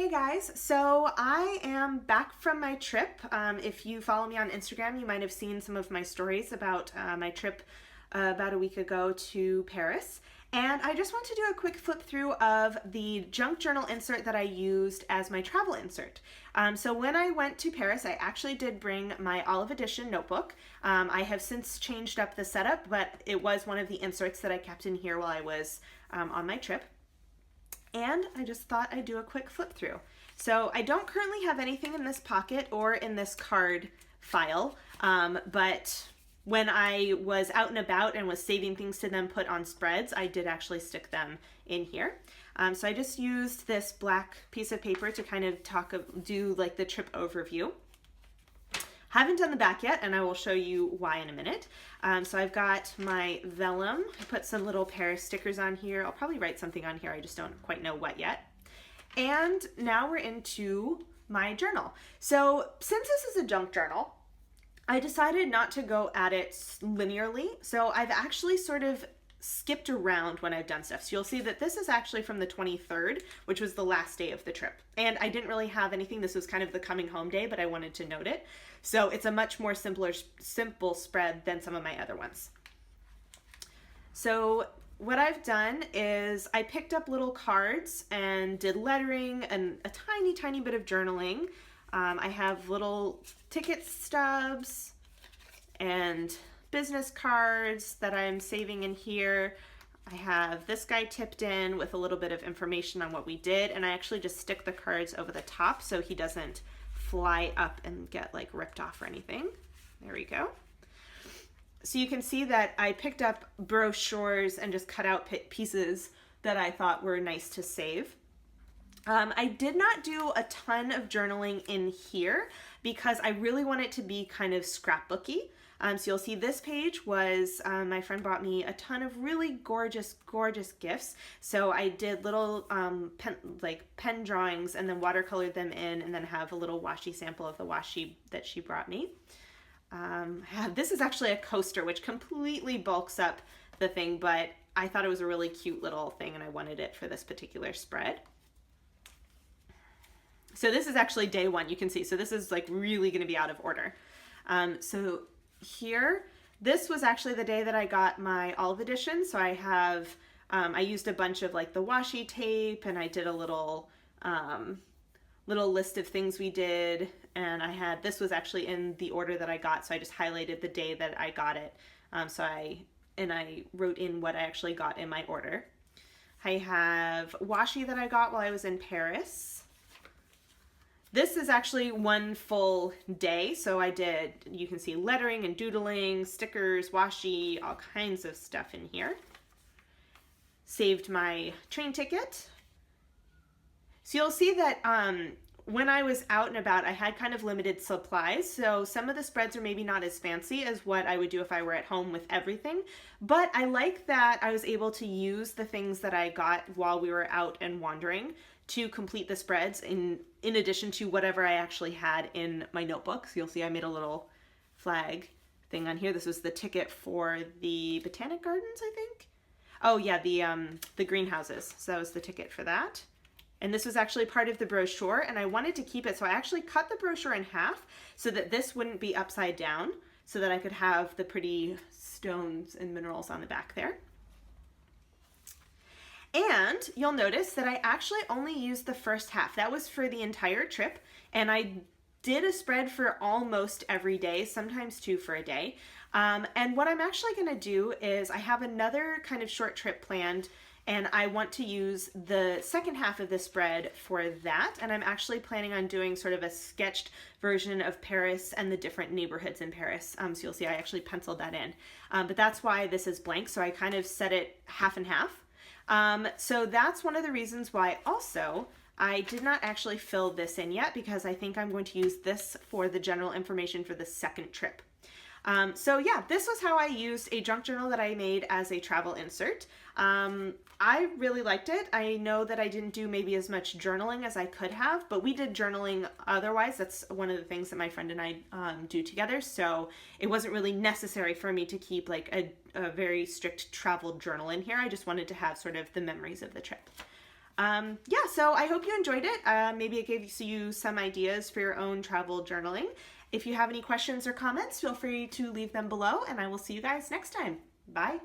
Hey guys, so I am back from my trip. If you follow me on Instagram, you might have seen some of my stories about my trip about a week ago to Paris. And I just want to do a quick flip through of the junk journal insert that I used as my travel insert. So when I went to Paris, I actually did bring my Olive Edition notebook. I have since changed up the setup, but it was one of the inserts that I kept in here while I was on my trip. And I just thought I'd do a quick flip through. So I don't currently have anything in this pocket or in this card file, but when I was out and about and was saving things to then put on spreads, I did actually stick them in here. So I just used this black piece of paper to kind of do like the trip overview. Haven't done the back yet, and I will show you why in a minute. So I've got my vellum. I put some little Paris stickers on here. I'll probably write something on here. I just don't quite know what yet. And now we're into my journal. So since this is a junk journal, I decided not to go at it linearly. So I've actually sort of skipped around when I've done stuff. So you'll see that this is actually from the 23rd, which was the last day of the trip. And I didn't really have anything. This was kind of the coming home day, but I wanted to note it. So it's a much more simple spread than some of my other ones. So what I've done is I picked up little cards and did lettering and a tiny bit of journaling. I have little ticket stubs and business cards that I'm saving in here. I have this guy tipped in with a little bit of information on what we did, and I actually just stick the cards over the top so he doesn't fly up and get like ripped off or anything. There we go. So you can see that I picked up brochures and just cut out pieces that I thought were nice to save. I did not do a ton of journaling in here because I really want it to be kind of scrapbooky. So you'll see this page was, my friend brought me a ton of really gorgeous gifts. So I did little pen drawings and then watercolored them in and then have a little washi sample of the washi that she brought me. This is actually a coaster, which completely bulks up the thing, but I thought it was a really cute little thing and I wanted it for this particular spread. So this is actually day one, you can see. So this is like really going to be out of order. So here, this was actually the day that I got my Olive Edition. So I have, I used a bunch of like the washi tape and I did a little list of things we did. And I had, this was actually in the order that I got. So I just highlighted the day that I got it. So I wrote in what I actually got in my order. I have washi that I got while I was in Paris. This is actually one full day, so I did, you can see lettering and doodling, stickers, washi, all kinds of stuff in here. Saved my train ticket. So you'll see that when I was out and about, I had kind of limited supplies, so some of the spreads are maybe not as fancy as what I would do if I were at home with everything, but I like that I was able to use the things that I got while we were out and wandering to complete the spreads in addition to whatever I actually had in my notebook. So you'll see I made a little flag thing on here. This was the ticket for the Botanic Gardens, I think. Oh yeah, the greenhouses. So that was the ticket for that. And this was actually part of the brochure and I wanted to keep it. So I actually cut the brochure in half so that this wouldn't be upside down so that I could have the pretty stones and minerals on the back there. And you'll notice that I actually only used the first half. That was for the entire trip. And I did a spread for almost every day, sometimes two for a day. And what I'm actually going to do is I have another kind of short trip planned and I want to use the second half of the spread for that. And I'm actually planning on doing sort of a sketched version of Paris and the different neighborhoods in Paris. So you'll see I actually penciled that in. But that's why this is blank. So I kind of set it half and half. So that's one of the reasons why also I did not actually fill this in yet because I think I'm going to use this for the general information for the second trip. So yeah, this was how I used a junk journal that I made as a travel insert. I really liked it. I know that I didn't do maybe as much journaling as I could have, but we did journaling otherwise. That's one of the things that my friend and I do together. So it wasn't really necessary for me to keep like a very strict travel journal in here. I just wanted to have sort of the memories of the trip. Yeah, so I hope you enjoyed it. Maybe it gave you some ideas for your own travel journaling. If you have any questions or comments, feel free to leave them below, and I will see you guys next time. Bye.